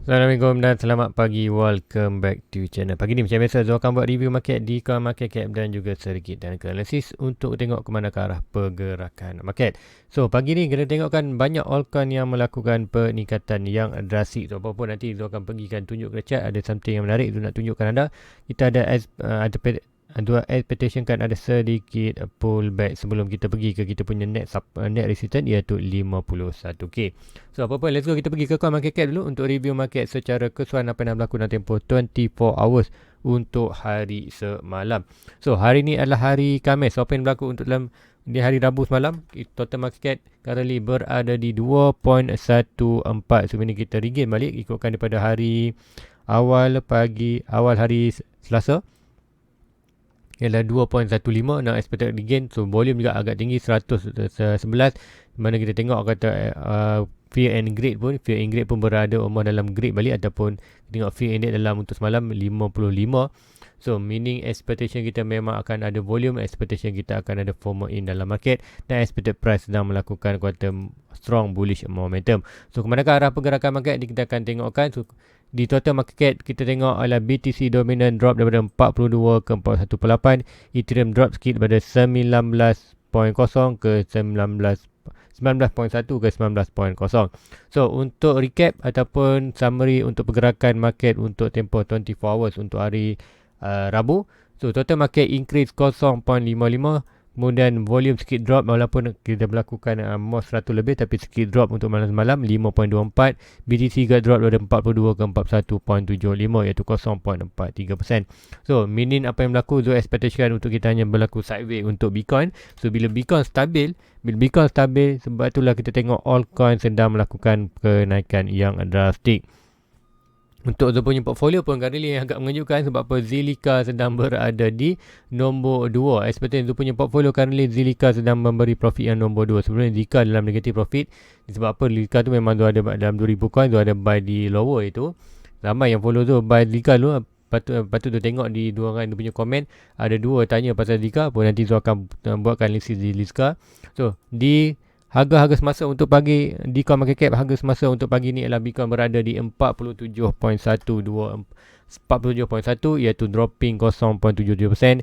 Assalamualaikum dan selamat pagi. Welcome back to channel. Pagi ni macam biasa Zul akan buat review market di coin market cap dan juga sedikit dan analisis untuk tengok ke mana ke arah pergerakan market. So pagi ni kita tengokkan banyak altcoin yang melakukan peningkatan yang drastik. So apa pun nanti Zul akan pergikan tunjuk ke chart, ada something yang menarik Zul nak tunjukkan anda. Kita ada expectation kan ada sedikit pullback sebelum kita pergi ke kita punya net resistance iaitu 51k. So apa pun let's go, kita pergi ke coin market cap dulu untuk review market secara keseluruhan apa yang berlaku dalam tempoh 24 hours untuk hari semalam. So hari ni adalah hari Khamis. So apa yang berlaku untuk dalam di hari Rabu semalam, total market cap currently berada di 2.14. So ini kita regain balik ikutkan daripada hari awal hari Selasa ialah 2.15 dan expected regain. So volume juga agak tinggi 111, mana kita tengok kata fear and greed pun berada dalam greed balik, ataupun tengok fear index dalam untuk semalam 55. So meaning expectation kita memang akan ada volume, expectation kita akan ada FOMO in dalam market, dan expected price sedang melakukan kuartal strong bullish momentum. So ke manakah arah pergerakan market ni kita akan tengokkan. So di total market cap kita tengok adalah BTC dominant drop daripada 42 ke 41.8, Ethereum drop sikit daripada 19.0 ke 19.1 ke 19.0. So untuk recap ataupun summary untuk pergerakan market untuk tempoh 24 hours untuk hari Rabu. So total market increase 0.55, kemudian volume sikit drop walaupun kita melakukan most 100 lebih, tapi sikit drop untuk malam semalam 5.24. BTC juga drop dari 42 ke 41.75 iaitu 0.43%. So meaning apa yang berlaku, so expectation untuk kita hanya berlaku sideways untuk Bitcoin. So bila Bitcoin stabil, sebab itulah kita tengok altcoin sedang melakukan kenaikan yang drastik. Untuk Zul punya portfolio pun kali ni agak mengejutkan sebab apa, Zilliqa sedang berada di nombor 2. Expected Zul punya portfolio kali ni Zilliqa sedang memberi profit yang nombor 2. Sebenarnya Zilliqa dalam negative profit sebab apa, Zilliqa tu memang Zul ada dalam 2000 coin, Zul ada buy di lower itu. Ramai yang follow Zul buy Zilliqa dulu. Patut tu tengok di dua orang dia punya komen, ada dua tanya pasal Zilliqa pun, nanti Zul akan buatkan list di Zilliqa. So di harga semasa untuk pagi di coin market cap, harga semasa untuk pagi ni adalah Bitcoin berada di 47.1 iaitu dropping 0.77%.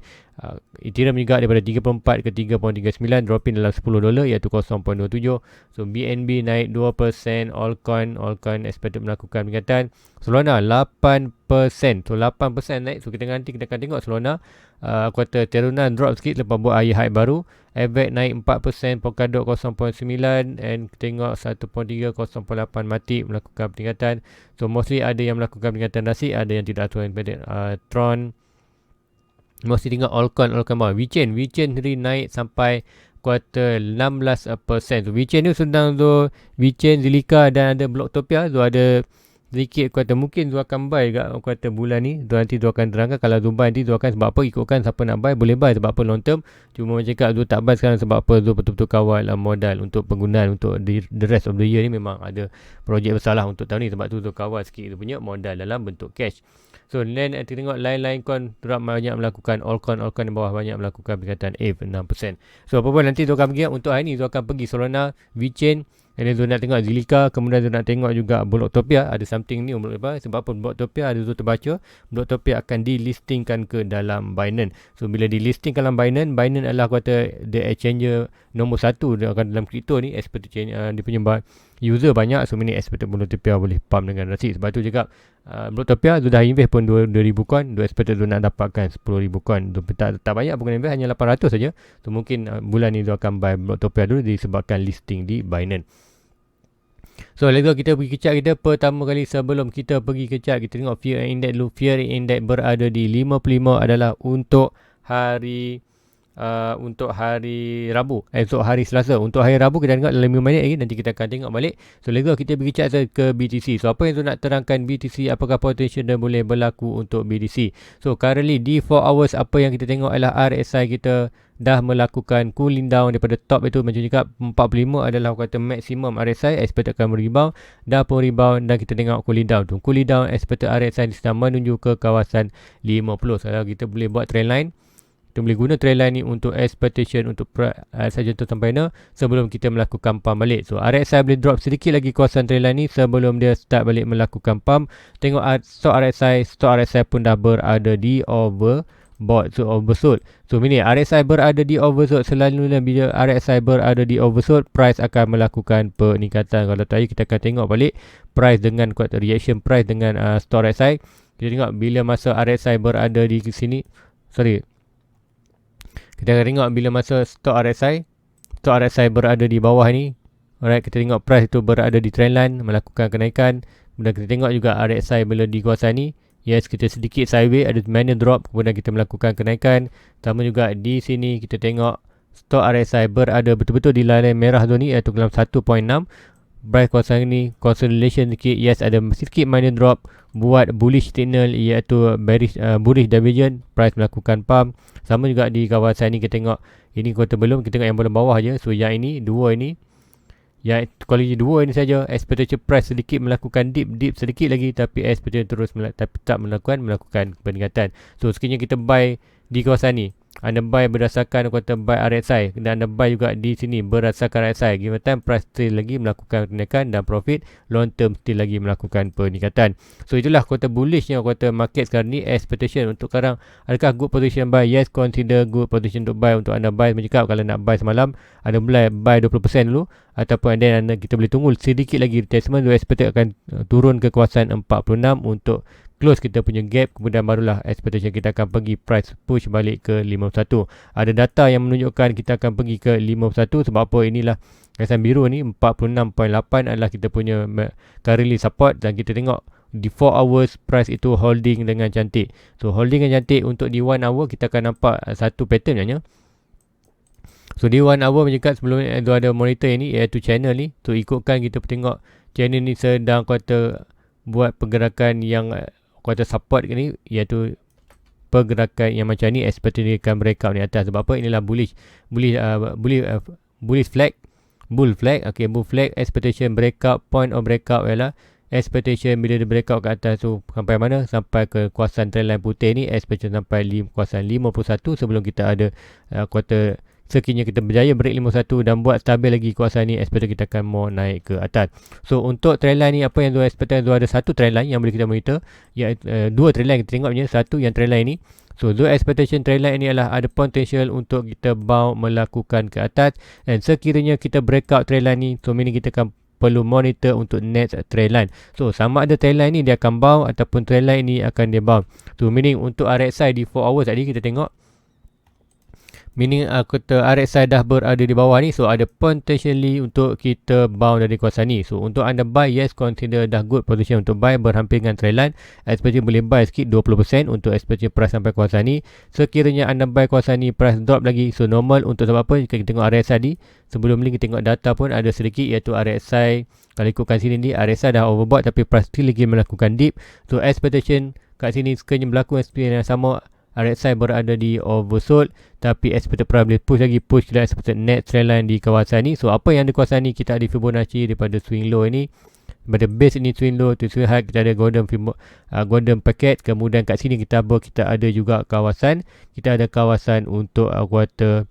Ethereum juga daripada 34 ke 3.39, dropping dalam $10 iaitu 0.27. So BNB naik 2%, altcoin expected melakukan peningkatan. Solana 8%. So 8% naik. So kita akan tengok Solana. Kuartal Teruna drop sikit lepas buat high baru. Avax naik 4%, Polkadot 0.9, and tengok 1.3, 0.8 Matic melakukan peningkatan. So mostly ada yang melakukan peningkatan drastik, ada yang tidak. Tron mostly tengok altcoin bawah. WeChain sendiri naik sampai kuartal 16%. So WeChain ni sedang tu WeChain, Zilliqa dan ada Blocktopia. So ada sedikit kuartal, mungkin Zul akan buy kat kuartal bulan ni. Nanti Zul akan terangkan. Kalau Zul buy nanti Zul akan, sebab apa, ikutkan siapa nak buy boleh buy, sebab apa long term. Cuma macam cakap Zul tak buy sekarang sebab apa, Zul betul-betul kawal modal untuk penggunaan untuk the rest of the year ni. Memang ada projek besar lah untuk tahun ni, sebab tu Zul kawal sikit Zul punya modal dalam bentuk cash. So then nanti tengok lain-lain coin drop banyak melakukan, altcoin di bawah banyak melakukan peningkatan 6%. So apa pun nanti Zul akan pergi untuk hari ni, Zul akan pergi Solana, WeChain, dan Zul nak tengok Zilliqa, kemudian Zul nak tengok juga Blocktopia. Ada something ni sebab apa, Blocktopia ada Zul terbaca Blocktopia akan dilistingkan ke dalam Binance. So bila dilisting dalam Binance adalah kata the exchanger nombor 1 dalam kripto ni. Expected dia punya user banyak, so ini expected Blocktopia boleh pump dengan drastik. Sebab tu cakap Blocktopia Zul dah invest pun 2,000 coin. Zul expected Zul nak dapatkan 10,000 coin. Zul tak banyak pun invest, hanya 800 saja. So mungkin bulan ni Zul akan buy Blocktopia dulu disebabkan listing di Binance. So let's go, kita pergi ke chart kita. Pertama kali sebelum kita pergi ke chart, kita tengok fear index dulu. Fear index berada di 55 adalah untuk hari Rabu, untuk hari Selasa. Untuk hari Rabu kita tengok dalam 5 minit lagi, nanti kita akan tengok balik. So let's go, kita pergi chart ke BTC. So apa yang tu nak terangkan BTC, apakah potential dia boleh berlaku untuk BTC. So currently di 4 hours, apa yang kita tengok adalah RSI kita dah melakukan cooling down daripada top itu. Macam cakap 45 adalah kata maximum RSI, expected akan rebound, dah pun rebound, dan kita tengok cooling down tu. Cooling down expected RSI sedang menuju ke kawasan 50. So kita boleh buat trend line Kita boleh guna trend line ni untuk expectation untuk RSI jatuh sampai mana sebelum kita melakukan pump balik. So RSI boleh drop sedikit lagi kawasan trend line ni sebelum dia start balik melakukan pump. Tengok stop RSI pun dah berada di overbought, so oversold. So ini RSI berada di oversold. Selalunya bila RSI berada di oversold, price akan melakukan peningkatan. Kalau tadi kita akan tengok balik price dengan reaction price dengan stop RSI. Kita tengok bila masa RSI berada di sini, kita akan tengok bila masa stop RSI berada di bawah ni. Alright, kita tengok price itu berada di trendline melakukan kenaikan. Kemudian kita tengok juga RSI bila di kawasan ni, yes, kita sedikit sideways, ada minor drop, kemudian kita melakukan kenaikan. Sama juga di sini kita tengok stop RSI berada betul-betul di line merah tu ni, iaitu dalam 1.6. Price kawasan ni consolidation sikit, yes, ada sedikit minor drop, buat bullish signal iaitu bullish divergence, price melakukan pump. Sama juga di kawasan ni kita tengok, ini kuartal belum, kita tengok yang bawah je. So yang ini, dua ini, yang kualiti dua ini saja, expectation price sedikit melakukan dip sedikit lagi, tapi expectation terus tapi tak melakukan peningkatan. So sekiranya kita buy di kawasan ni, anda buy berdasarkan kuartal buy RSI dan anda buy juga di sini berdasarkan RSI, given time price still lagi melakukan kenaikan dan profit long term still lagi melakukan peningkatan. So itulah kuartal bullishnya kuartal market sekarang ni. Expectation untuk sekarang, adakah good position buy? Yes, consider good position untuk buy. Untuk anda buy, mencakap kalau nak buy semalam, anda mulai buy 20% dulu, ataupun then kita boleh tunggu sedikit lagi retracement. Expected akan turun ke kawasan 46 untuk close kita punya gap, kemudian barulah expectation kita akan pergi price push balik ke 51. Ada data yang menunjukkan kita akan pergi ke 51. Sebab apa? Inilah kawasan biru ni 46.8 adalah kita punya currently support, dan kita tengok di 4 hours price itu holding dengan cantik. So holding dengan cantik. Untuk di 1 hour kita akan nampak satu pattern hanya. So di 1 hour menjekat sebelum ada monitor ini, iaitu channel ni. So ikutkan kita tengok channel ni sedang kuartal buat pergerakan yang kuartal support ni, iaitu pergerakan yang macam ni, expected akan breakout ni atas. Sebab apa? Inilah bullish flag, bull flag. Okay, bull flag, expectation breakout, point of breakout ialah expectation bila dia breakout ke atas tu sampai mana? Sampai ke kawasan trendline putih ni, expectation sampai kawasan 51 sebelum kita ada kuartal. Sekiranya kita berjaya break 51 dan buat stabil lagi kawasan ni, expected kita akan mau naik ke atas. So untuk trendline ni, apa yang Zul expect? Zul ada satu trendline yang boleh kita monitor, iaitu dua trendline kita tengok punya. Satu yang trendline ni, so Zul expectation trendline ni adalah ada potential untuk kita bounce melakukan ke atas. Dan sekiranya kita breakout trendline ni, so meaning kita akan perlu monitor untuk next trendline. So sama ada trendline ni dia akan bounce ataupun trendline ni akan dia bounce. So meaning untuk RSI di 4 hours tadi kita tengok, meaning RSI dah berada di bawah ni, so ada potentially untuk kita bounce dari kawasan ni. So untuk anda buy, yes, consider dah good position untuk buy berhampir dengan trendline. Expectation boleh buy sikit 20% untuk expectation price sampai kawasan ni. Sekiranya anda buy kawasan ni, price drop lagi, so normal. Untuk sebab apa? Jika kita tengok RSI ni, sebelum ni kita tengok data pun ada sedikit, iaitu RSI, kalau ikutkan sini ni, RSI dah overbought tapi price still lagi melakukan dip. So expectation kat sini sekiranya berlaku experience yang sama, RSI berada di oversold, tapi expected price boleh push ke expected net trendline di kawasan ni. So apa yang di kawasan ni, kita ada Fibonacci daripada swing low ini, daripada base ini swing low to swing high, kita ada golden packet. Kemudian kat sini kita ada juga kawasan, kita ada kawasan untuk quarter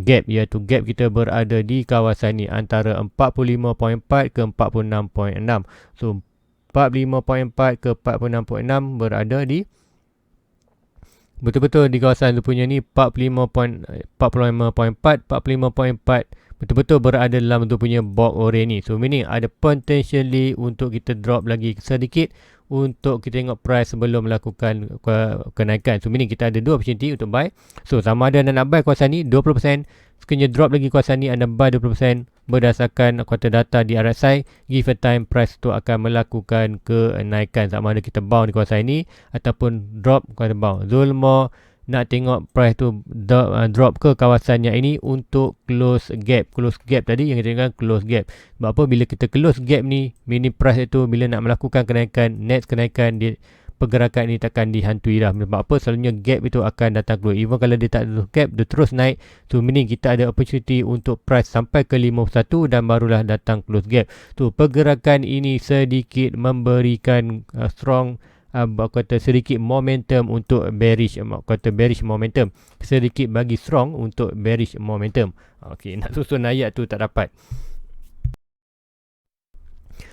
gap, iaitu gap kita berada di kawasan ni antara 45.4 ke 46.6. So 45.4 ke 46.6 berada di betul-betul di kawasan tu punya ni 45.4 betul-betul berada dalam tu punya box orange ni. So meaning ada potentially untuk kita drop lagi sedikit untuk kita tengok price sebelum melakukan kenaikan. So meaning kita ada dua opportunity untuk buy. So sama ada anda nak buy kawasan ni 20%, sekiranya drop lagi kawasan ni anda buy 20% berdasarkan kuartal data di RSI, given time price tu akan melakukan kenaikan. Sama ada kita bounce di kawasan ini ataupun drop kuartal bounce. Zul mau nak tengok price tu drop ke kawasan yang ini untuk close gap tadi yang kita tengok close gap. Sebab apa? Bila kita close gap ni, meaning price itu bila nak melakukan kenaikan, next kenaikan, dia pergerakan ini takkan dihantui dah. Sebab apa? Selalunya gap itu akan datang keluar. Even kalau dia tak ada gap, dia terus naik. So meaning kita ada opportunity untuk price sampai ke 51 dan barulah datang close gap. So pergerakan ini sedikit memberikan strong kata sedikit momentum untuk bearish, kata bearish momentum, sedikit bagi strong untuk bearish momentum. Okey, nak susun ayat tu tak dapat.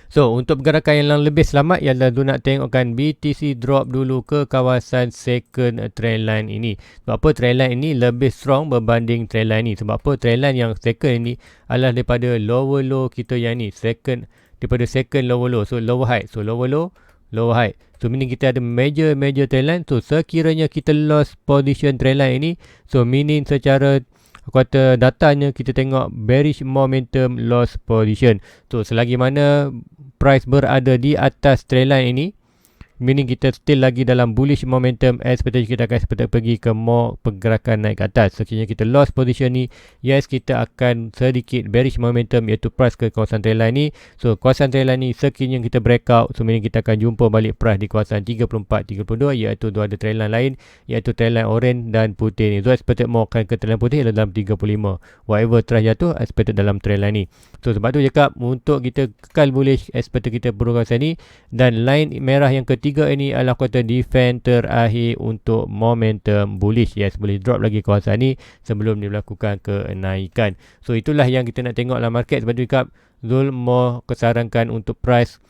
So, untuk pergerakan yang lebih selamat ialah tu nak tengokkan BTC drop dulu ke kawasan second trend line ini. Sebab apa trend line ini lebih strong berbanding trend line ini? Sebab apa trend line yang second ini adalah daripada lower low kita yang ni, daripada second lower low. So, lower high. So, lower low, lower high. So, meaning kita ada major trend line. So, sekiranya kita lost position trend line ini, so meaning secara kata datanya kita tengok bearish momentum loss position. So selagi mana price berada di atas trend line ini, meaning kita still lagi dalam bullish momentum, expectation kita akan seperti pergi ke more pergerakan naik ke atas. Sekiranya kita lost position ni, yes kita akan sedikit bearish momentum iaitu price ke kawasan trend line ni. So kawasan trend line ni sekiranya kita breakout, so meaning kita akan jumpa balik price di kawasan 34-32 iaitu dua ada trend line lain iaitu trend line orange dan putih ni. So expected more akan ke trend line putih dalam 35. Whatever price jatuh expected dalam trend line ni. So sebab tu cakap untuk kita kekal bullish, expected kita perlu kawasan ni, dan line merah yang ketiga ini adalah kata defend terakhir untuk momentum bullish. Yes, boleh drop lagi kawasan ni sebelum dia melakukan kenaikan. So itulah yang kita nak tengok dalam market. Sebab tu cakap Zul mau kesarankan untuk price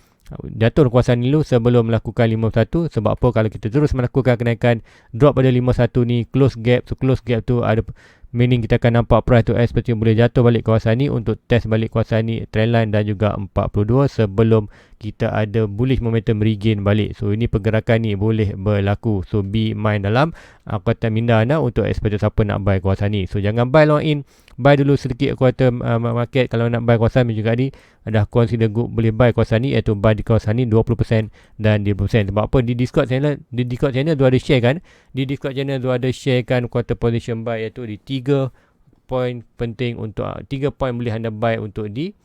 jatuh kawasan ni dulu sebelum melakukan 51. Sebab apa, kalau kita terus melakukan kenaikan drop pada 51 ni, close gap. So close gap tu ada meaning kita akan nampak price tu seperti boleh jatuh balik kawasan ni untuk test balik kawasan ni, trendline dan juga 42 sebelum kita ada bullish momentum regain balik. So ini pergerakan ni boleh berlaku. So be mind dalam kata minda anda untuk expect siapa nak buy kawasan ni. So jangan buy long in, buy dulu sedikit kuarter market. Kalau nak buy kawasan ni juga ni ada consider good boleh buy kawasan ni, iaitu buy di kawasan ni 20% dan 20%. Sebab apa, di Discord channel tu ada share kan, di Discord channel tu ada share kan quarter position buy, iaitu di 3 poin penting untuk 3 poin boleh anda buy untuk di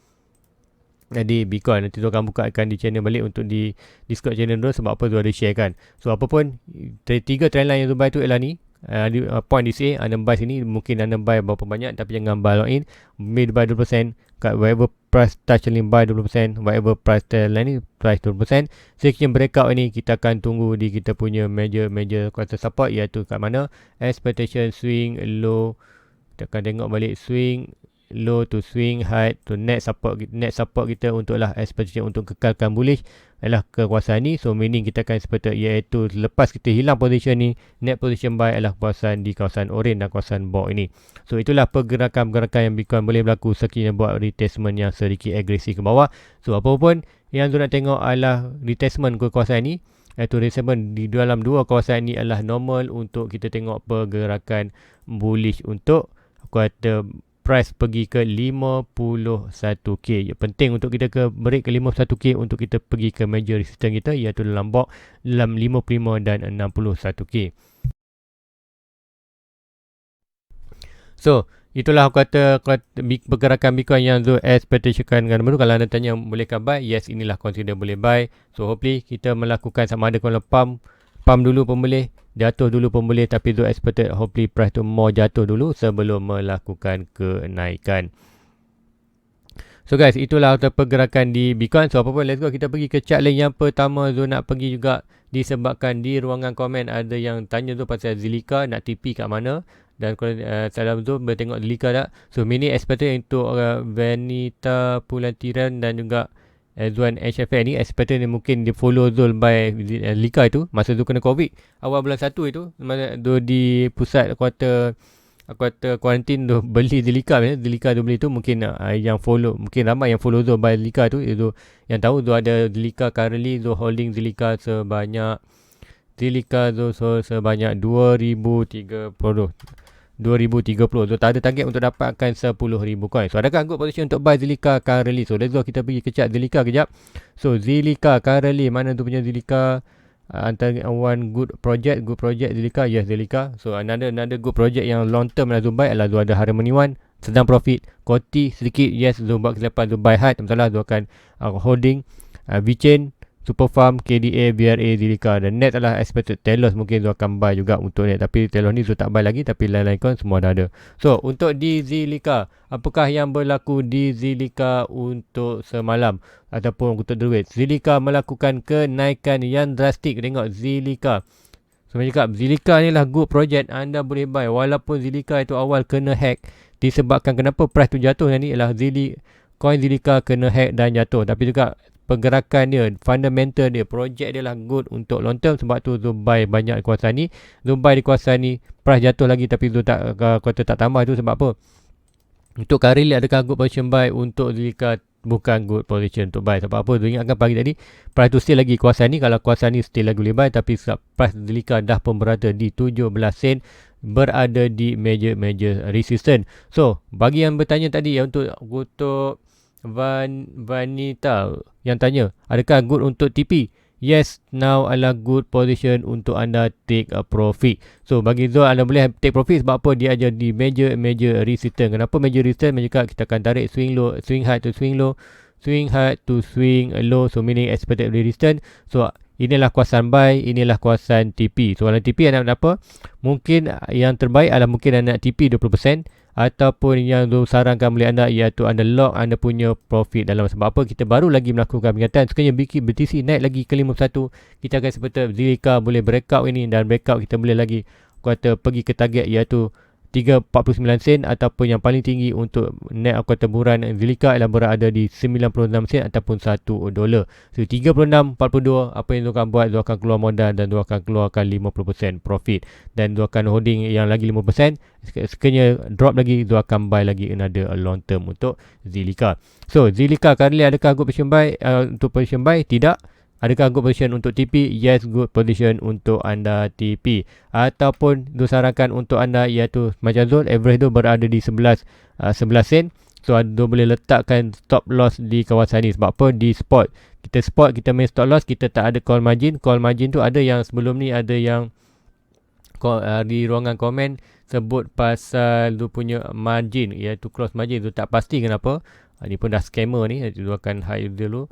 Bitcoin. Nanti tu akan bukakan di channel balik untuk di Discord channel tu. Sebab apa tu ada share kan. So apa pun 3 trend line yang tu buy tu ialah ni, point di sini anda buy sini, mungkin anda buy berapa banyak tapi jangan buy long in. Mid buy 20%, kat whatever price touch ni buy 20%, whatever price trend line ni price 20%. Section breakout ni kita akan tunggu di kita punya major quarter support, iaitu kat mana expectation swing low. Kita akan tengok balik swing low to swing high to net support kita untuklah expectation untuk kekalkan bullish adalah ke kawasan ni. So meaning kita akan seperti iaitu lepas kita hilang position ni, net position buy adalah kawasan di kawasan orange dan kawasan box ini. So itulah pergerakan yang Bitcoin boleh berlaku sekiranya buat retestment yang sedikit agresif ke bawah. So apa pun yang tu nak tengok adalah retestment ke kawasan ni, iaitu retestment di dalam dua kawasan ni adalah normal untuk kita tengok pergerakan bullish untuk kuartal price pergi ke 51k. Ya, penting untuk kita ke break ke 51k untuk kita pergi ke major resistance kita, iaitu dalam box dalam 55 dan 61k. So itulah kata pergerakan Bitcoin yang Zul expectationkan dengan baru. Kalau anda tanya bolehkah buy, yes, inilah consider boleh buy. So hopefully kita melakukan sama ada kalau pump dulu pun boleh, jatuh dulu pun boleh, tapi Zul expected hopefully price tu more jatuh dulu sebelum melakukan kenaikan. So guys, itulah pergerakan di Bitcoin. So apa pun, let's go kita pergi ke chart lain. Yang pertama Zul nak pergi juga disebabkan di ruangan komen ada yang tanya tu pasal Zilliqa nak TP kat mana. Dan kalau salam Zul bertengok Zilliqa tak. So mini expected untuk Vanita Pulantiran dan juga Zuan HFN ni expected ni mungkin dia follow Zul by Zilliqa itu masa Zul kena COVID awal bulan 1 itu, masa Zul di pusat kuarter kuarantin tu beli Zilliqa tu beli tu. Mungkin yang follow, mungkin ramai yang follow Zul by Zilliqa tu, itu yang tahu Zul ada Zilliqa currently. Zul holding Zilliqa sebanyak 2030. So tak ada target untuk dapatkan 10,000 coin. So adakah good position untuk buy Zilliqa currently? So let's go kita pergi ke chart Zilliqa kejap. So Zilliqa currently, mana tu punya Zilliqa, antara one good project Zilliqa. Yes, Zilliqa. So another good project yang long term lah Zul buy adalah Zul ada Harmony One sedang profit, Koti sedikit. Yes, Zul buat kesilapan Zul buy hard, masalah Zul akan holding VeChain Superfarm, KDA, BRA, Zilika dan net adalah expected. Telos mungkin Zul akan buy juga untuk net, tapi Telos ni Zul tak buy lagi, tapi lain-lain coin semua dah ada. So untuk di Zilika, apakah yang berlaku di Zilika untuk semalam ataupun untuk the week? Zilika melakukan kenaikan yang drastik. Tengok Zilika. So saya cakap Zilika ni lah good project, anda boleh buy walaupun Zilika itu awal kena hack. Disebabkan kenapa price tu jatuh ni ialah coin Zilika kena hack dan jatuh, tapi juga pergerakan dia, fundamental dia, project dia lah good untuk long term. Sebab tu Zul buy banyak di kawasan ni. Zul buy di kawasan ni, price jatuh lagi tapi Zul tak kata tak tambah. Tu sebab apa? Untuk currently adakah good position buy untuk Zilika? Bukan good position untuk buy. Sebab apa? Zul ingatkan pagi tadi, price tu still lagi kawasan ni. Kalau kawasan ni still lagi boleh buy, tapi price Zilika dah pun berada di 17 sen, berada di major resistance. So bagi yang bertanya tadi untuk Vanita yang tanya, adakah good untuk TP? Yes, now adalah good position untuk anda take a profit. So bagi Zul, anda boleh take profit sebab apa? Dia ada di major resistance. Kenapa major resistance? Maksudnya kita akan tarik swing low, swing high to swing low, swing high to swing low. So meaning expected resistance. So inilah kawasan buy, inilah kawasan TP. So kalau TP anda nak apa? Mungkin yang terbaik adalah mungkin anda nak TP 20%, ataupun yang Zul sarankan boleh anda iaitu anda lock anda punya profit dalam. Sebab apa? Kita baru lagi melakukan peringatan. Sekiranya BTC naik lagi ke 51, kita akan seperti Zilika boleh breakout ini, dan breakout kita boleh lagi kata pergi ke target iaitu 3.49 sen, ataupun yang paling tinggi untuk net kata buran Zilika ialah berada di 96 sen ataupun $1. So 36.42, apa yang Zul akan buat? Zul akan keluar modal dan Zul akan keluarkan 50% profit, dan Zul akan holding yang lagi 5%. Sekiranya drop lagi, Zul akan buy lagi another long term untuk Zilika. So Zilika currently adakah good position buy? Untuk position buy, tidak. Adakah good position untuk TP? Yes, good position untuk anda TP. Ataupun Zul sarankan untuk anda iaitu macam Zul, average tu berada di 11 sen. So Zul boleh letakkan stop loss di kawasan ni. Sebab apa? Di spot. Kita main stop loss, kita tak ada call margin. Call margin tu ada yang sebelum ni ada yang di ruangan komen sebut pasal Zul punya margin iaitu cross margin. Zul tak pasti kenapa. Ni pun dah scammer ni. Zul akan hide dulu.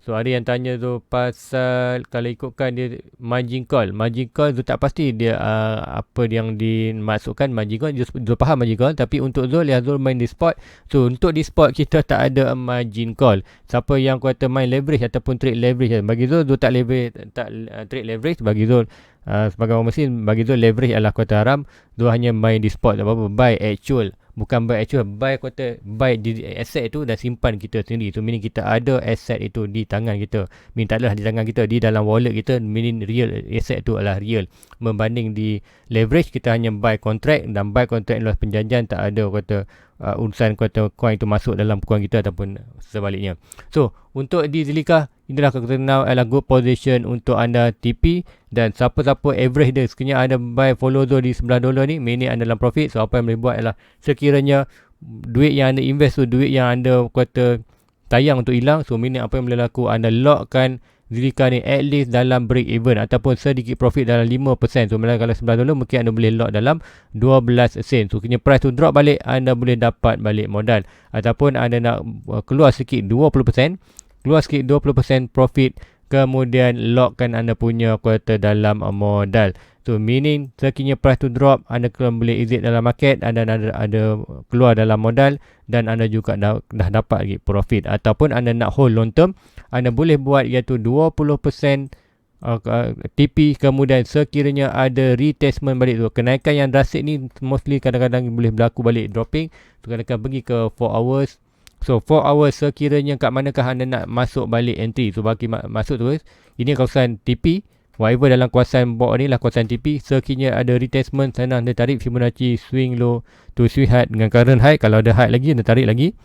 So ada yang tanya tu pasal kalau ikutkan dia margin call Zul tak pasti dia apa yang dimasukkan margin call. Zul faham margin call, tapi untuk Zul yang Zul main di spot. So untuk di spot kita tak ada margin call. Siapa yang kata main leverage ataupun trade leverage, bagi Zul tak trade leverage. Bagi Zul sebagai orang mesin, bagi Zul leverage adalah kata haram. Zul hanya main di spot. Apa-apa buy actual, bukan buy actual, buy di asset itu dan simpan kita sendiri. So meaning kita ada asset itu di tangan kita. Meaning tak adalah di tangan kita, di dalam wallet kita. Meaning real asset itu adalah real. Membanding di leverage, kita hanya buy contract, dan buy contract adalah penjanjian, tak ada urusan coin itu masuk dalam coin kita ataupun sebaliknya. So untuk di Zilika, inilah kata now adalah good position untuk anda TP, dan siapa-siapa average dia sekiranya anda buy follow Zul di $11 ni, meaning anda dalam profit. So apa yang boleh buat adalah sekiranya duit yang anda invest tu duit yang anda kata tayang untuk hilang, so meaning apa yang boleh laku, anda lockkan Zilika ni at least dalam break even ataupun sedikit profit dalam 5%. So kalau $11 mungkin anda boleh lock dalam 12 sen. So kena price tu drop balik, anda boleh dapat balik modal. Ataupun anda nak keluar sikit 20%, keluar sikit 20% profit, kemudian lockkan anda punya kata dalam modal. So meaning sekiranya price tu drop, anda boleh exit dalam market, anda ada keluar dalam modal, dan anda juga dah dapat lagi profit. Ataupun anda nak hold long term, anda boleh buat iaitu 20% TP, kemudian sekiranya ada retestment balik tu. Kenaikan yang drastik ni mostly kadang-kadang boleh berlaku balik dropping. So kadang-kadang pergi ke 4 hours. So 4 hours sekiranya kat manakah anda nak masuk balik entry. So bagi masuk tu, ini kawasan TP. Whatever dalam kawasan box ni lah kawasan TP. Sekiranya ada retestment, sana anda tarik Fibonacci swing low to swing high dengan current high. Kalau ada high lagi, anda tarik lagi.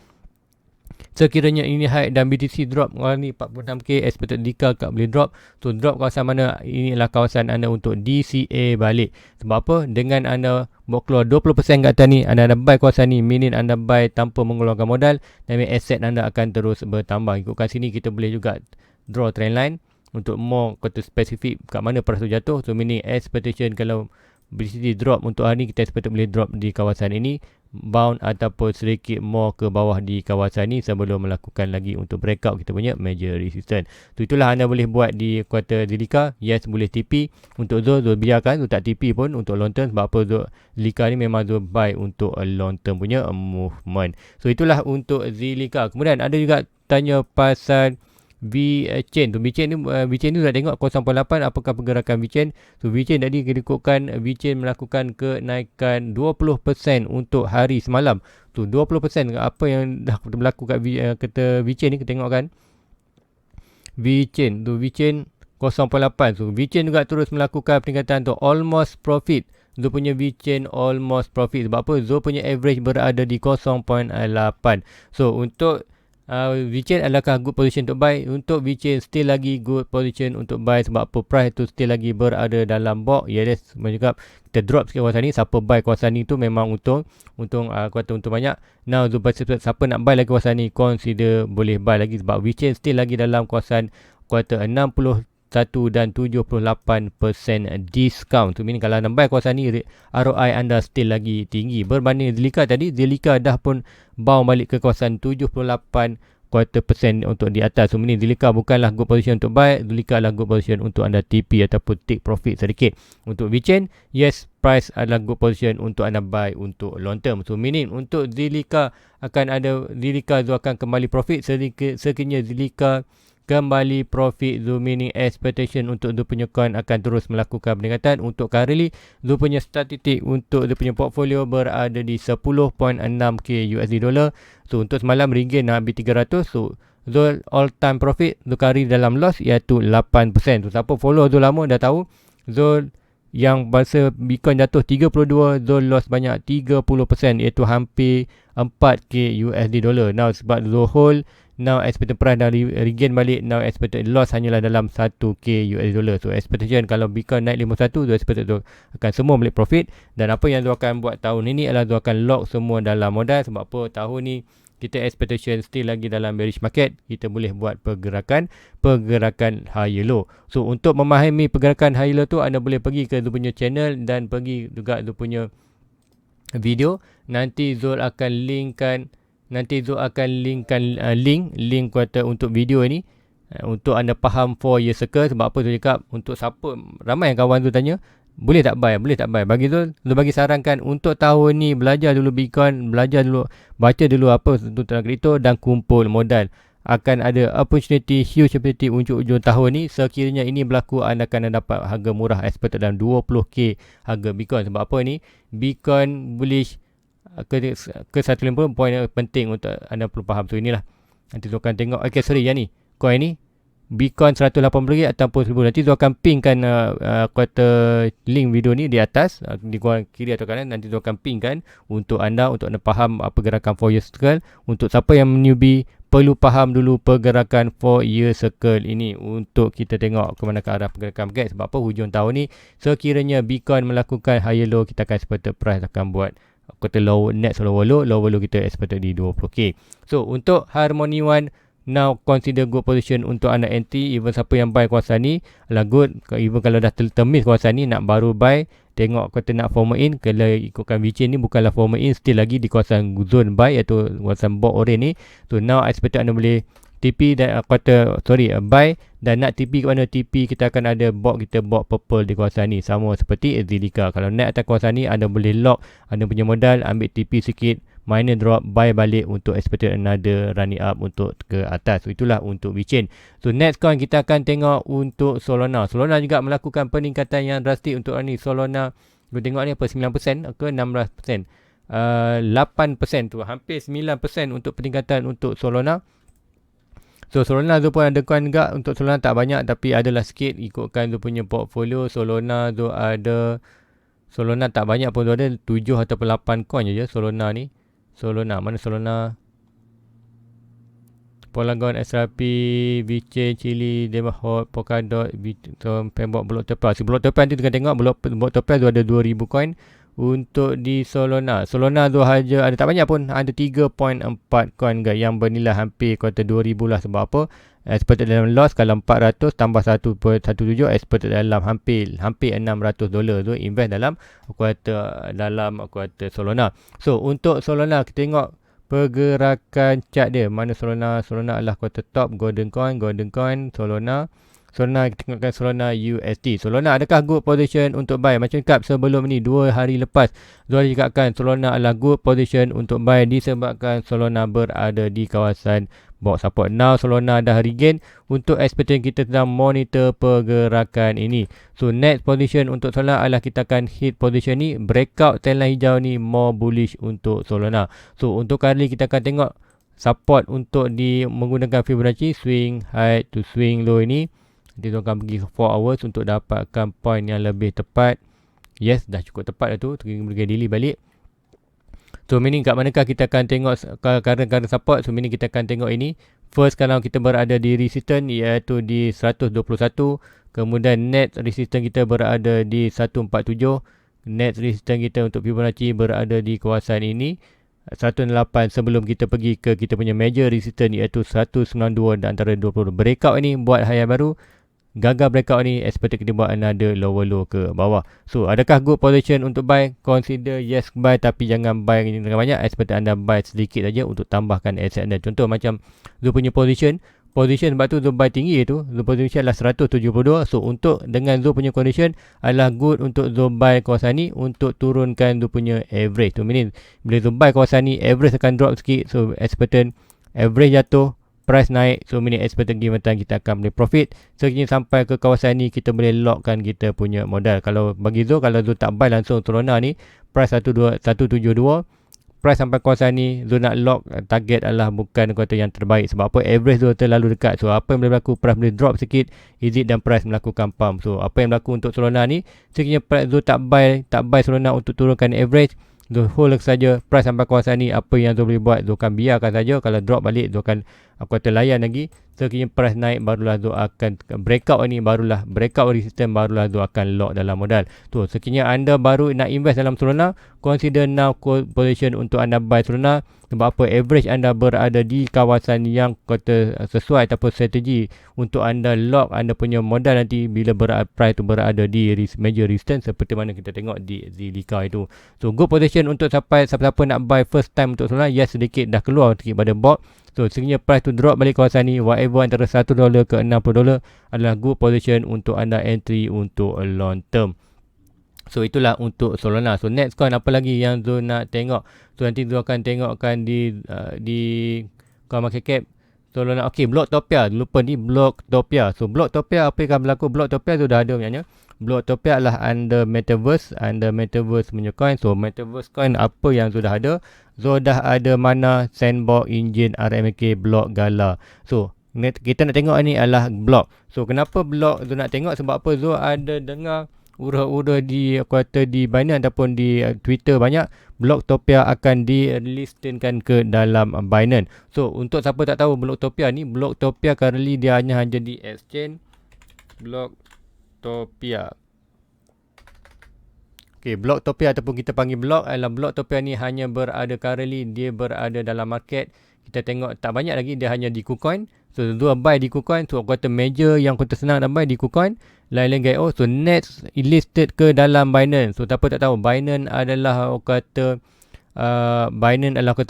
Sekiranya ini high dan BTC drop ni 46k, expected decay kat boleh drop. So drop kawasan mana, inilah kawasan anda untuk DCA balik. Sebab apa? Dengan anda bawa keluar 20% kat atas ni, anda buy kawasan ni, meaning anda buy tanpa mengeluarkan modal, dan aset anda akan terus bertambah. Ikutkan sini kita boleh juga draw trend line untuk more kata spesifik kat mana price tu jatuh. So meaning expectation kalau BTC drop untuk hari ni, kita expect boleh drop di kawasan ini. bound ataupun sedikit more ke bawah di kawasan ni sebelum melakukan lagi untuk breakout kita punya major resistance. So itulah anda boleh buat di kuartal Zilliqa. Yes, boleh TP. Untuk Zul biarkan, Zul tak TP pun untuk long term. Sebab apa Zilliqa ni memang Zul buy untuk long term punya movement. So itulah untuk Zilliqa. Kemudian ada juga tanya pasal VChain tu. VChain tu dah tengok 0.8 apakah pergerakan VChain. So VChain tadi ikutkan VChain melakukan kenaikan 20% untuk hari semalam. Tu 20% apa yang dah berlaku kat kata VChain ni, kita tengok kan. VChain 0.8. So VChain juga terus melakukan peningkatan tu, almost profit. Zul punya VChain almost profit. Sebab apa? Zul punya average berada di 0.8. So untuk VChain adakah good position untuk buy? Untuk VChain still lagi good position untuk buy. Sebab apa? Price tu still lagi berada dalam box. Yes, cakap kita drop sikit kawasan ni. Siapa buy kawasan ni tu memang untung kuartal untung banyak. Now siapa nak buy lagi kawasan ni, consider boleh buy lagi. Sebab VChain still lagi dalam kawasan kuartal 61 dan 78% discount. Tu meaning kalau anda buy kawasan ni, ROI anda still lagi tinggi. Berbanding Zilliqa tadi, Zilliqa dah pun bounce balik ke kawasan 78% untuk di atas. So meaning Zilliqa bukanlah good position untuk buy, Zilliqa adalah good position untuk anda TP ataupun take profit sedikit. Untuk VChain, yes, price adalah good position untuk anda buy untuk long term. So meaning untuk Zilliqa Zilliqa akan kembali profit sekiranya Zilliqa kembali profit. Zul meaning expectation untuk Zul punya coin akan terus melakukan peningkatan. Untuk currently Zul punya statistik untuk Zul punya portfolio berada di 10.6k USD dollar. So untuk semalam ringgit nak habis 300. So Zul all time profit, Zul currently dalam loss iaitu 8%. So siapa follow Zul lama dah tahu Zul yang masa Bitcoin jatuh 32, Zul loss banyak 30%, iaitu hampir 4k USD dollar. Now sebab Zul hold, now expected price dah regain balik, now expected loss hanyalah dalam 1k USD dollar. So expectation kalau Bitcoin naik 51, Zul expected Zul akan semua balik profit. Dan apa yang Zul akan buat tahun ini adalah Zul akan lock semua dalam modal. Sebab apa? Tahun ni kita expectation still lagi dalam bearish market. Kita boleh buat pergerakan higher low. So untuk memahami pergerakan higher low tu, anda boleh pergi ke Zul punya channel dan pergi juga Zul punya video. Nanti Zul akan linkkan link kuartal untuk video ni untuk anda faham 4 year circle. Sebab apa Zul cakap, untuk siapa, ramai yang kawan Zul tanya boleh tak buy. Bagi Zul bagi sarankan untuk tahun ni belajar dulu Bitcoin, baca dulu apa tentang kripto dan kumpul modal. Akan ada huge opportunity untuk ujung tahun ni. Sekiranya ini berlaku, anda akan dapat harga murah expected dalam 20k harga Bitcoin. Sebab apa ni? Bitcoin bullish ke 150 poin yang penting untuk anda perlu faham. So inilah nanti Zul akan tengok. Yang ni coin ni Bitcoin 180 ringgit ataupun 1000. Nanti Zul akan pinkkan kuartal link video ni di atas, di kiri atau kanan. Nanti Zul akan pinkkan untuk anda faham pergerakan 4 year circle. Untuk siapa yang newbie, perlu faham dulu pergerakan 4 year circle ini untuk kita tengok ke mana ke arah pergerakan market. Sebab apa? Hujung tahun ni sekiranya Bitcoin melakukan higher low, kita akan expected price akan buat kuartal low, next lower low kita expected di 20k. So untuk Harmony One, now consider good position untuk anda entry. Even siapa yang buy kawasan ni adalah good. Even kalau dah termis kawasan ni, nak baru buy, tengok kata nak formal in. Kalau ikutkan VChain ni bukanlah formal in, still lagi di kawasan zone buy, iaitu kawasan box orange ni. So now expected anda boleh TP dan buy. Dan nak TP ke mana TP, kita akan ada box purple di kawasan ni, sama seperti Zilliqa. Kalau naik atas kawasan ni, anda boleh lock anda punya modal, ambil TP sikit, minor drop, buy balik untuk expected another running up untuk ke atas. So itulah untuk VChain. So next coin kita akan tengok untuk Solana. Solana juga melakukan peningkatan yang drastik untuk ni. Solana kita tengok ni apa, 9% ke 16%, 8% tu, hampir 9% untuk peningkatan untuk Solana. So Solana tu pun ada coin juga. Untuk Solana tak banyak, tapi adalah sikit ikutkan tu punya portfolio. Solana tak banyak pun, tu ada 7 atau 8 coin je Solana ni. Mana Solana? Polygon, SRP, VChain, Chili, Demahot, Polkadot, Pembok, Blok Tepian. Si Blok Tepian tu kita tengok, Blok Tepian tu ada 2000 coin. Untuk di Solana tu haja ada tak banyak pun, ada 3.4 coin guys yang bernilai hampir kata 2000 lah. Sebab apa? Expected dalam loss kalau 400 tambah 1.17 expected dalam hampir $600 tu invest dalam aku kata Solana. So untuk Solana kita tengok pergerakan chart dia. Mana Solana adalah kata top golden coin Solana. Kita tengokkan Solana USD. Solana adakah good position untuk buy? Macam cakap sebelum ni 2 hari lepas, Zuhari cakapkan Solana adalah good position untuk buy disebabkan Solana berada di kawasan bawah support. Now Solana dah regain. Untuk expectation kita sedang monitor pergerakan ini. So next position untuk Solana adalah kita akan hit position ni, breakout trendline hijau ni more bullish untuk Solana. So untuk kali ni kita akan tengok support untuk menggunakan Fibonacci swing high to swing low ini. Nanti tu akan pergi 4 hours untuk dapatkan point yang lebih tepat. Yes, dah cukup tepat dah tu. Pergi daily balik. So meaning kat manakah kita akan tengok current support. So meaning kita akan tengok ini. First kalau kita berada di resistance iaitu di 121. Kemudian net resistance kita berada di 147. Net resistance kita untuk Fibonacci berada di kawasan ini 108 sebelum kita pergi ke kita punya major resistance iaitu 192 dan antara 20. Breakout ini buat high baru. Gagal breakout ni expected kita buat another lower low ke bawah. So adakah good position untuk buy? Consider yes buy, tapi jangan buy dengan banyak. Expected anda buy sedikit saja untuk tambahkan asset anda. Contoh macam Zul punya position sebab tu Zul buy tinggi tu. Zul position adalah 172. So untuk dengan Zul punya condition adalah good untuk Zul buy kawasan ni untuk turunkan Zul punya average. Tu meaning bila Zul buy kawasan ni average akan drop sikit. So expected average jatuh, price naik, so meaning expected given time kita akan boleh profit. Sekiranya sampai ke kawasan ni kita boleh lockkan kita punya modal. Kalau bagi Zul, kalau Zul tak buy langsung Solana ni price 172, price sampai kawasan ni Zul nak lock target adalah bukan kata yang terbaik. Sebab apa? Average Zul terlalu dekat. So apa yang boleh berlaku, price boleh drop sikit, exit dan price melakukan pump. So apa yang berlaku untuk Solana ni, sekiranya price Zul tak buy Solana untuk turunkan average, Zul hold saja price sampai kawasan ni. Apa yang Zul boleh buat, Zul akan biarkan saja. Kalau drop balik Zul akan layan lagi. Sekiranya price naik barulah Zul akan breakout resistance, barulah Zul akan lock dalam modal. Tu sekiranya anda baru nak invest dalam Solana, consider now position untuk anda buy Solana. Sebab apa? Average anda berada di kawasan yang sesuai ataupun strategi untuk anda lock anda punya modal nanti bila price tu berada di major resistance seperti mana kita tengok di Zilliqa itu. So good position untuk siapa-siapa nak buy first time untuk Solana. Yes, sedikit dah keluar sikit pada bot. So sekiranya price tu drop balik kawasan ni, whatever antara $1 ke $60 adalah good position untuk anda entry untuk long term. So itulah untuk Solana. So next coin apa lagi yang Zul nak tengok? So nanti Zul akan tengokkan di coin market cap Solana. Okay, Blocktopia. Lupa ni Blocktopia. So Blocktopia, apa yang akan berlaku? Blocktopia tu dah ada sebenarnya. Blocktopia adalah under Metaverse punya coin. So Metaverse coin apa yang sudah ada? Zul dah ada mana Sandbox, Engine, RMK, Block, Gala. So kita nak tengok ni adalah Block. So kenapa Block Zul nak tengok? Sebab apa? Zul ada dengar ura-ura di Binance ataupun di Twitter banyak Blocktopia akan di-listkan ke dalam Binance. So untuk siapa tak tahu Blocktopia currently dia hanya di exchange Blocktopia. Okay, Blocktopia ataupun kita panggil Block adalah Blocktopia ni hanya dia berada dalam market. Kita tengok tak banyak lagi, dia hanya di KuCoin. So Zul buy di KuCoin. So kata major yang kata senang nak buy di KuCoin, lain-lain gaya. So next listed ke dalam Binance. So siapa tak tahu, Binance adalah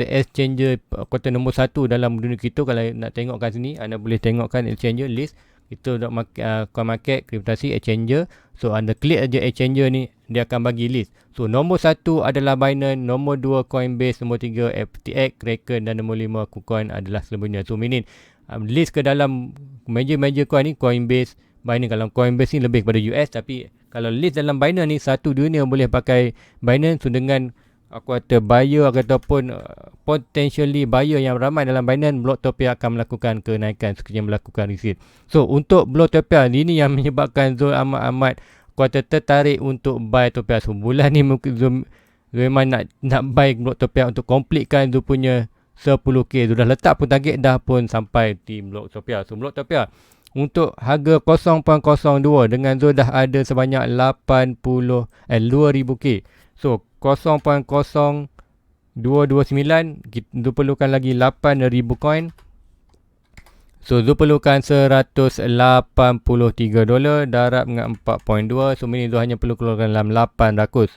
exchanger kata nombor 1 dalam dunia kripto. Kalau nak tengok kat sini, anda boleh tengokkan exchanger list. Itu coin market, kriptasi, exchanger. So anda klik aja exchanger ni, dia akan bagi list. So nombor 1 adalah Binance, nombor 2 Coinbase, nombor 3 FTX, Kraken dan nombor 5 KuCoin adalah seluruhnya. So meaning list ke dalam major coin ni Coinbase, Binance. Kalau Coinbase ni lebih kepada US, tapi kalau list dalam Binance ni satu dunia boleh pakai Binance. So dengan buyer ataupun potentially buyer yang ramai dalam Binance, Blocktopia akan melakukan kenaikan sekiranya melakukan receipt. So untuk Blocktopia ini yang menyebabkan Zul amat tertarik untuk buy Topia. So bulan ni mungkin Zul memang nak buy Blocktopia untuk completekan Zul punya 10k. Zul dah letak pun target dah pun sampai di Blocktopia. So Blocktopia untuk harga 0.02 dengan Zul dah ada sebanyak 2,000K. So 0.0229 kita perlukan lagi 8,000 coin. So Zul perlukan $183, darab dengan 4.2. So meaning Zul hanya perlu keluarkan dalam 800.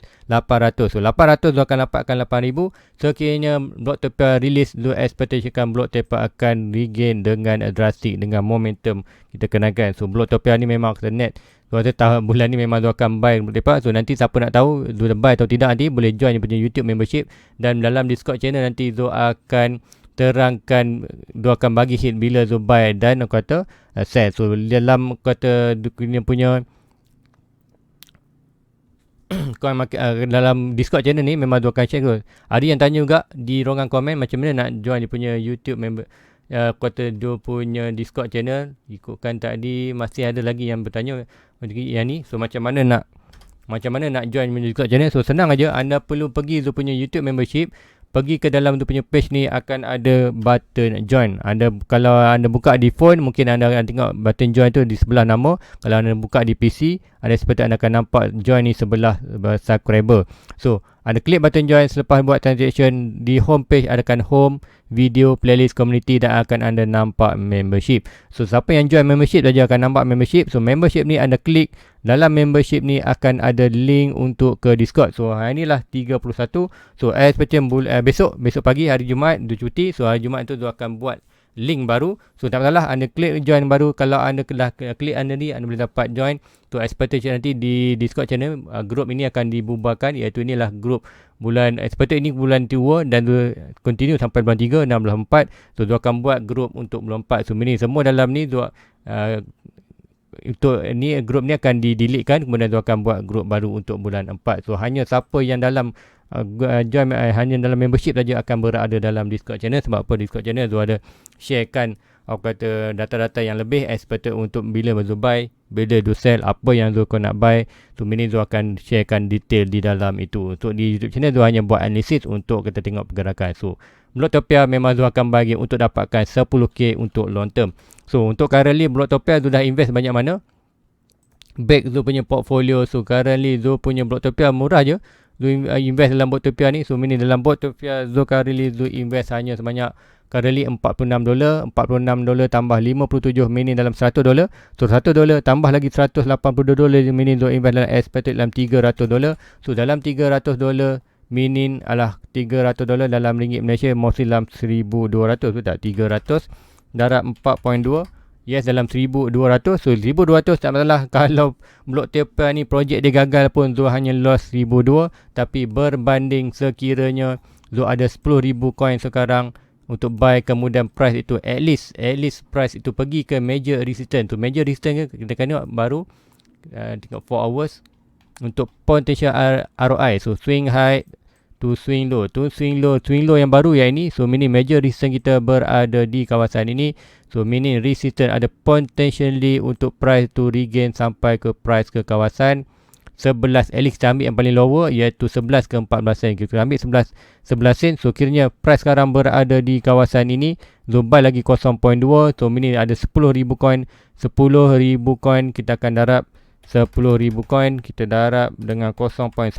So 800 Zul akan dapatkan 8,000. Sekiranya blok TPR release, Zul expectationkan blok TPR akan regain dengan drastic, dengan momentum kita kenakan. So blok TPR ni memang kita net. So tahun bulan ni memang Zul akan buy blok TPR. So nanti siapa nak tahu Zul buy atau tidak, nanti boleh join dia punya YouTube membership. Dan dalam Discord channel nanti Zul akan terangkan, dia akan bagi hit bila Zul buy dan kata sell. So dalam kata dia punya coin market, dalam Discord channel ni memang Zul akan share tu. Ada yang tanya juga di ruangan komen macam mana nak join dia punya YouTube member, kata dia punya Discord channel. Ikutkan tadi masih ada lagi yang bertanya yang ni. So macam mana nak join Discord channel? So senang aja, anda perlu pergi Zul punya YouTube membership. Pergi ke dalam tu punya page ni, akan ada button join. Kalau anda buka di phone, mungkin anda akan tengok button join tu di sebelah nama. Kalau anda buka di PC, ada seperti anda akan nampak join ni sebelah subscriber. So anda klik button join. Selepas buat transaction, di home page adakan home, video, playlist, community dan akan anda nampak membership. So siapa yang join membership saja akan nampak membership. So membership ni anda klik, dalam membership ni akan ada link untuk ke Discord. So hari inilah 31. So seperti besok pagi hari Jumaat dia cuti. So hari Jumaat tu dia akan buat link baru. So tak masalah, anda klik join baru. Kalau anda dah klik anda ni, anda boleh dapat join. So expectation nanti di Discord channel, group ini akan dibubarkan, iaitu inilah group bulan ini bulan 2 dan continue sampai bulan 3, 6, bulan 4. So dia akan buat group untuk bulan 4. So ini semua dalam ni dia untuk ni group ni akan di-delete kan, kemudian dia akan buat group baru untuk bulan 4. So hanya siapa yang dalam join hanya dalam membership saja akan berada dalam Discord channel. Sebab apa? Discord channel tu ada sharekan kata data-data yang lebih expected untuk bila Zul buy, bila Zul sell, apa yang Zul nak buy. So ini Zul akan sharekan detail di dalam itu. Untuk di YouTube channel Zul hanya buat analisis untuk kita tengok pergerakan. So Blocktopia memang Zul akan bagi untuk dapatkan 10K untuk long term. So untuk currently Blocktopia Zul dah invest banyak mana? Back Zul punya portfolio. So currently Zul punya Blocktopia murah je. Zul invest dalam Blocktopia ni. So ini dalam Blocktopia Zul currently Zul invest hanya sebanyak currently $46. $46 tambah 57 meaning dalam $100. So $100 tambah lagi $180 meaning Zul invest dalam expected dalam $300. So dalam $300 meaning $300 dalam ringgit Malaysia mostly dalam 1,200. So tak 300 darab 4.2. Yes, dalam 1,200. So 1,200 tak masalah. Kalau Blocktopia ni projek dia gagal pun Zul hanya loss 1,200. Tapi berbanding sekiranya Zul ada 10,000 coin sekarang untuk buy, kemudian price itu at least price itu pergi ke major resistance. Tu major resistance kita tengok baru tengok 4 hours untuk potential ROI. So swing high to swing low, swing low yang baru yang ini. So meaning major resistance kita berada di kawasan ini. So meaning resistance ada potentially untuk price to regain sampai ke price ke kawasan 11. At least kita ambil yang paling lower, iaitu 11 ke 14 sen. Kita ambil 11 sen. So kiranya price sekarang berada di kawasan ini. Zul buy lagi 0.2. So ini ada 10,000 coin. 10,000 coin kita akan darab 10,000 coin. Kita darab dengan 0.11.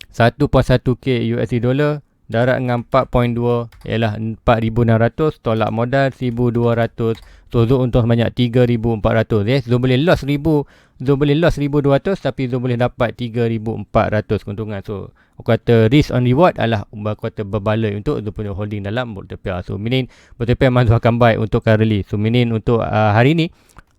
1.1k USD dollar darab dengan 4.2 ialah 4,600. Tolak modal 1,200. So Zul untung sebanyak 3,400. Yes, Zul boleh loss 1,200 tapi Zul boleh dapat 3,400 keuntungan. So aku kata risk on reward adalah kata berbaloi untuk Zul punya holding dalam Blocktopia. So meaning Blocktopia memang Zul akan buy untuk currently. So meaning untuk hari ni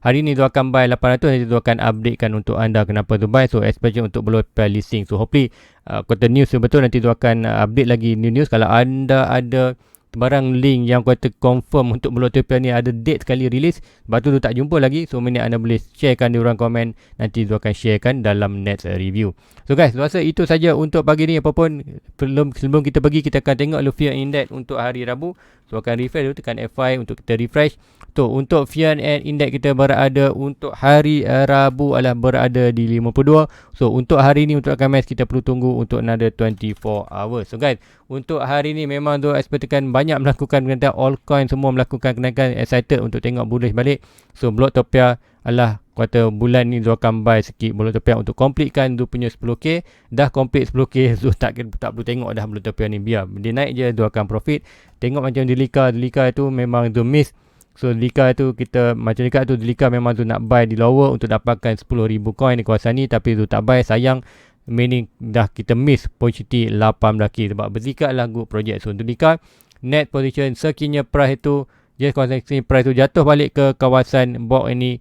Zul akan buy 800. Nanti Zul akan updatekan untuk anda kenapa Zul buy. So especially untuk Blocktopia listing. So hopefully kata news betul, nanti Zul akan update lagi news. Kalau anda ada barang link yang kata confirm untuk Blocktopia ni ada date sekali release, lepas tu tak jumpa lagi. So ini anda boleh sharekan di ruang komen. Nanti Zul akan sharekan dalam next review. So guys, rasa itu saja untuk pagi ni. Apapun sebelum kita pergi, kita akan tengok Lufia Index untuk hari Rabu. So akan refresh dulu, tekan F5 untuk kita refresh. So untuk VN index kita berada untuk hari Rabu adalah berada di 52. So untuk hari ni untuk Khamis kita perlu tunggu untuk another 24 hours. So guys, untuk hari ni memang tu ekspektkan banyak melakukan kenaikan, all coin semua melakukan kenaikan, excited untuk tengok bullish balik. So Blocktopia adalah kata bulan ni dia akan buy sikit Blocktopia untuk completekan dia punya 10k. Dah complete 10k, so tak perlu tengok dah Blocktopia ni, biar dia naik je dia akan profit. Tengok macam Delika tu memang tu miss. So Delika tu kita macam dekat tu, Delika memang tu nak buy di lower untuk dapatkan 10,000 coin di kawasan ni, tapi tu tak buy, sayang, meaning dah kita miss opportunity 18k sebab Delika adalah good project. So Delika net position sekiranya price tu kawasan price tu jatuh balik ke kawasan box ini,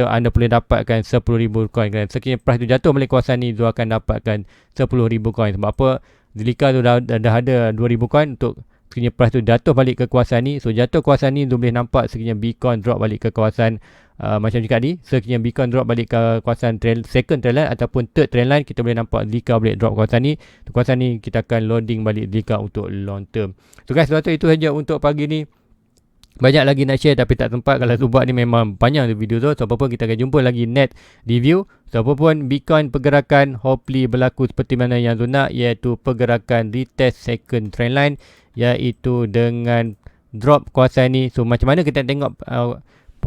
anda boleh dapatkan 10,000 coin kan. Sekiranya price tu jatuh balik kawasan ni, tu akan dapatkan 10,000 coin. Sebab apa? Delika tu dah ada 2,000 coin. Untuk sekiranya price tu jatuh balik ke kawasan ni, so jatuh kawasan ni tu boleh nampak sekiranya Bitcoin drop balik ke kawasan macam cakap ni, sekiranya Bitcoin drop balik ke kawasan second trend line ataupun third trend line, kita boleh nampak Delika boleh drop kawasan ni. Kawasan ni kita akan loading balik Delika untuk long term. So guys, sebab tu itu saja untuk pagi ni. Banyak lagi nak share tapi tak sempat. Kalau tu buat ni memang panjang tu video tu. So apa pun kita akan jumpa lagi net review. So apa pun Bitcoin pergerakan hopefully berlaku seperti mana yang tu nak, iaitu pergerakan retest second trend line, iaitu dengan drop kawasan ni. So macam mana kita tengok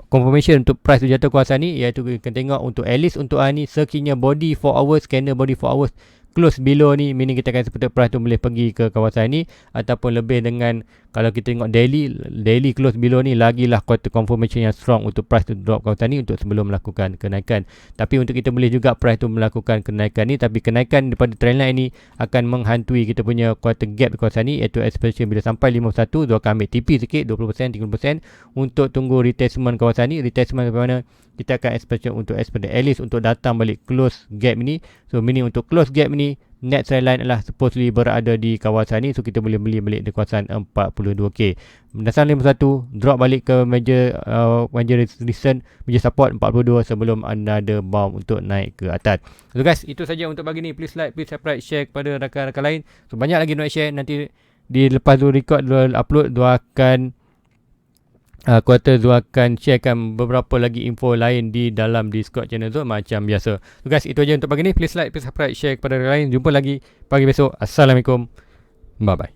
confirmation untuk price tu jatuh kawasan ni, iaitu kita tengok untuk at least untuk hari ni, sekiranya body 4 hours, scanner body 4 hours close below ni, meaning kita akan seperti price tu boleh pergi ke kawasan ni, ataupun lebih dengan kalau kita tengok daily close below ni, lagilah quarter confirmation yang strong untuk price tu drop kawasan ni untuk sebelum melakukan kenaikan. Tapi untuk kita boleh juga price tu melakukan kenaikan ni, tapi kenaikan daripada trendline ni akan menghantui kita punya quarter gap di kawasan ni, iaitu especially bila sampai 51, dia akan ambil TP sikit 20%, 30% untuk tunggu retestment kawasan ni. Retestment bagaimana? Kita akan expect at least untuk datang balik close gap ni. So meaning untuk close gap ni, net trend line adalah supposedly berada di kawasan ni. So kita boleh beli balik di kawasan 42k. Berdasarkan 51, drop balik ke major recent major support 42 sebelum another bounce untuk naik ke atas. So guys, itu saja untuk pagi ni. Please like, please subscribe, share kepada rakan-rakan lain. So banyak lagi nak share. Nanti di lepas tu record, upload, dia akan quarter tu akan sharekan beberapa lagi info lain di dalam Discord channel tu macam biasa. So guys, itu aja untuk pagi ni. Please like, please subscribe, share kepada orang lain. Jumpa lagi pagi besok. Assalamualaikum. Bye bye.